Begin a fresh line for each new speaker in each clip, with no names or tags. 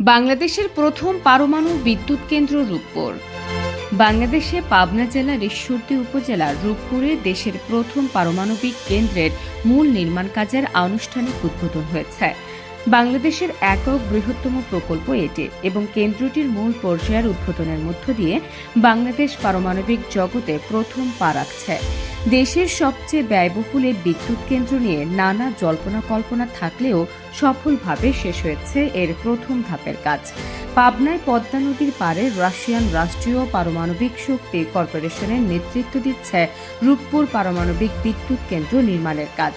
বাংলাদেশের প্রথম পারমাণু বিদ্যুৎ কেন্দ্র রূপপুর। বাংলাদেশে পাবনা জেলার ঈশ্বরদী উপজেলার রূপপুরে দেশের প্রথম পারমাণবিক কেন্দ্রের মূল নির্মাণ কাজের আনুষ্ঠানিক উদ্বোধন হয়েছে। বাংলাদেশের একক বৃহত্তম প্রকল্প এটি এবং কেন্দ্রটির মূল পর্যায়ের উদ্বোধনের মধ্য দিয়ে বাংলাদেশ পারমাণবিক জগতে প্রথম পা রাখছে। দেশের সবচেয়ে ব্যয়বহুল এই বিদ্যুৎ কেন্দ্র নিয়ে নানা জল্পনা কল্পনা থাকলেও সফলভাবে শেষ হয়েছে এর প্রথম ধাপের কাজ। পাবনায় পদ্মা নদীর পাড়ে রাশিয়ান রাষ্ট্রীয় পারমাণবিক শক্তি কর্পোরেশনের নেতৃত্ব দিচ্ছে রূপপুর পারমাণবিক বিদ্যুৎ কেন্দ্র নির্মাণের কাজ।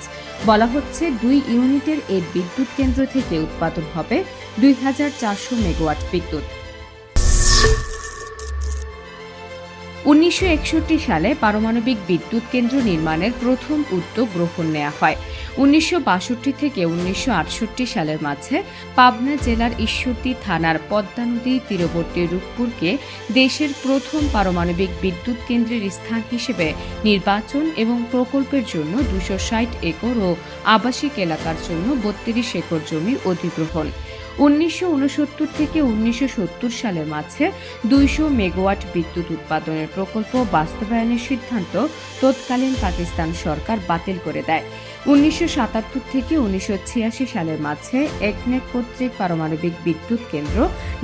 বলা হচ্ছে 2 ইউনিটের এই বিদ্যুৎ কেন্দ্র থেকে উৎপাদন হবে 2400 মেগাওয়াট বিদ্যুৎ। 1961 সালে পারমাণবিক বিদ্যুৎ কেন্দ্র নির্মাণের প্রথম উদ্যোগ গ্রহণ নেওয়া হয়। 1962 থেকে 1968 সালের মাঝে পাবনা জেলার ঈশ্বরদী থানার পদ্মা নদী তীরবর্তী রূপপুরকে দেশের প্রথম পারমাণবিক বিদ্যুৎ কেন্দ্রের স্থান হিসেবে নির্বাচন এবং প্রকল্পের জন্য 260 একর ও আবাসিক এলাকার জন্য 32 একর জমি অধিগ্রহণ। 1969 থেকে 1970 সালের মাঝে 200 মেগাওয়াট বিদ্যুৎ উৎপাদনের প্রকল্প বাস্তবায়নের সিদ্ধান্ত তৎকালীন পাকিস্তান সরকার বাতিল করে দেয়। 1977 থেকে 1986 সালের মাঝে একনেক কর্তৃক পারমাণবিক বিদ্যুৎ কেন্দ্র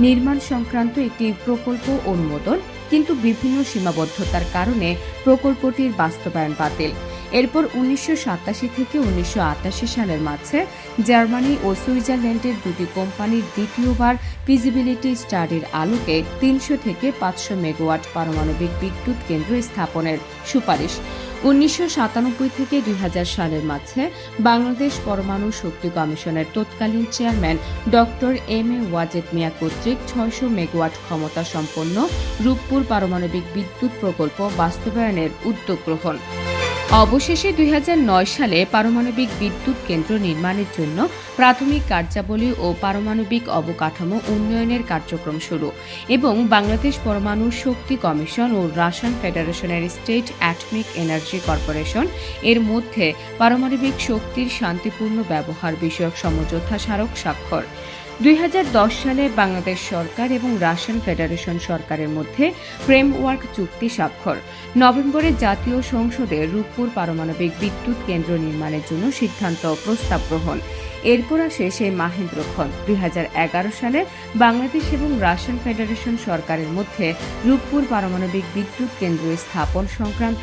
নির্মাণ সংক্রান্ত একটি প্রকল্প অনুমোদন, কিন্তু বিভিন্ন সীমাবদ্ধতার কারণে প্রকল্পটির বাস্তবায়ন বাতিল। এরপর 1987 থেকে 1988 সালের মাঝে জার্মানি ও সুইজারল্যান্ডের দুটি কোম্পানির দ্বিতীয়বার ফিজিবিলিটি স্টাডির আলোকে 300 থেকে 500 মেগাওয়াট পারমাণবিক বিদ্যুৎ কেন্দ্র স্থাপনের সুপারিশ। 1997 থেকে 2000 সালের মাঝে বাংলাদেশ পরমাণু শক্তি কমিশনের তৎকালীন chairman doctor M A. Wazed Miah কর্তৃক 600 মেগাওয়াট ক্ষমতা সম্পন্ন রূপপুর পারমাণবিক বিদ্যুৎ প্রকল্প বাস্তবায়নের উদ্যোগ গ্রহণ। অবশেষে 2009 সালে পারমাণবিক বিদ্যুৎ কেন্দ্র নির্মাণের জন্য প্রাথমিক কার্যাবলী ও পারমাণবিক অবকাঠামো উন্নয়নের কার্যক্রম শুরু এবং বাংলাদেশ পরমাণু শক্তি কমিশন ও রাশিয়ান ফেডারেশনের স্টেট অ্যাটমিক এনার্জি কর্পোরেশন এর মধ্যে পারমাণবিক শক্তির শান্তিপূর্ণ ব্যবহার বিষয়ক সমঝোতা স্মারক স্বাক্ষর। 2010 সালে বাংলাদেশ সরকার এবং রাশিয়ান ফেডারেশন সরকারের মধ্যে ফ্রেমওয়ার্ক চুক্তি স্বাক্ষর। নভেম্বরে জাতীয় সংসদে রূপপুর পারমাণবিক বিদ্যুৎ কেন্দ্র নির্মাণের জন্য সিদ্ধান্ত প্রস্তাব গ্রহণ। এরপর আসে সেই মাহেন্দ্রক্ষণ। 2011 সালে বাংলাদেশ এবং রাশিয়ান ফেডারেশন সরকারের মধ্যে রূপপুর পারমাণবিক বিদ্যুৎ কেন্দ্র স্থাপন সংক্রান্ত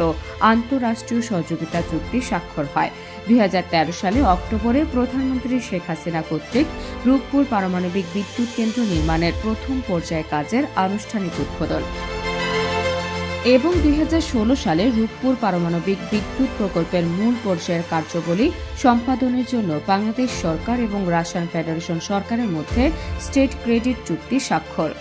আন্তঃরাষ্ট্রীয় সহযোগিতা চুক্তি স্বাক্ষর হয়। 2013 সালে অক্টোবরে প্রধানমন্ত্রী শেখ হাসিনা কর্তৃক রূপপুর পারমাণবিক বিদ্যুৎ কেন্দ্র নির্মাণের প্রথম পর্যায় কাজের আনুষ্ঠানিক উদ্বোধন এবং 2016 সালে রূপপুর পারমাণবিক বিদ্যুৎ প্রকল্পের মূল পর্যায়ের কার্যাবলী সম্পাদনের জন্য বাংলাদেশ সরকার এবং রাশিয়ান ফেডারেশন সরকারের মধ্যে স্টেট ক্রেডিট চুক্তি স্বাক্ষর।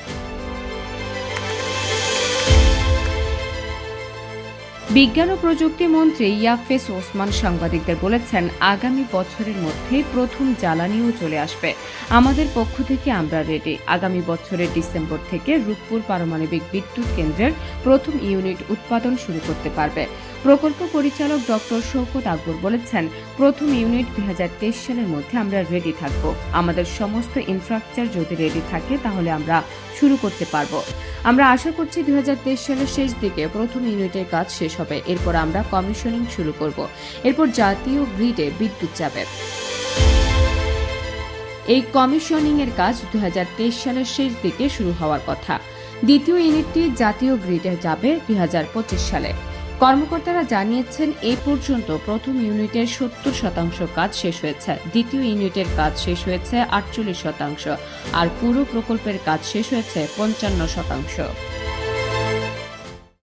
বিজ্ঞান ও প্রযুক্তি মন্ত্রী ইয়াফেস ওসমান সাংবাদিকদের বলেছেন, আগামী বছরের মধ্যে প্রথম জ্বালানিও চলে আসবে। আমাদের পক্ষ থেকে আমরা রেডি। আগামী বছরের ডিসেম্বর থেকে রূপপুর পারমাণবিক বিদ্যুৎ কেন্দ্রের প্রথম ইউনিট উৎপাদন শুরু করতে পারবে। প্রকল্প পরিচালক ডক্টর শওকত আকবর বলেছেন, প্রথম ইউনিট 2023 সালের মধ্যে আমরা রেডি থাকব। আমাদের সমস্ত ইনফ্রাস্ট্রাকচার যদি রেডি থাকে তাহলে আমরা শুরু করতে পারব। আমরা আশা করছি 2023 সালের শেষ দিকে প্রথম ইউনিটের কাজ শেষ হবে। এরপর আমরা কমিশনিং শুরু করব। এরপর জাতীয় গ্রিডে বিদ্যুৎ যাবে। এই কমিশনিং এর কাজ 2023 সালের শেষ দিকে শুরু হওয়ার কথা। দ্বিতীয় ইউনিটটি জাতীয় গ্রিডে যাবে 2025 সালে। কর্মকর্তারা জানিয়েছেন, এ পর্যন্ত প্রথম ইউনিটের 70% কাজ শেষ হয়েছে, দ্বিতীয় ইউনিটের কাজ শেষ হয়েছে 48% আর পুরো প্রকল্পের কাজ শেষ হয়েছে 55%।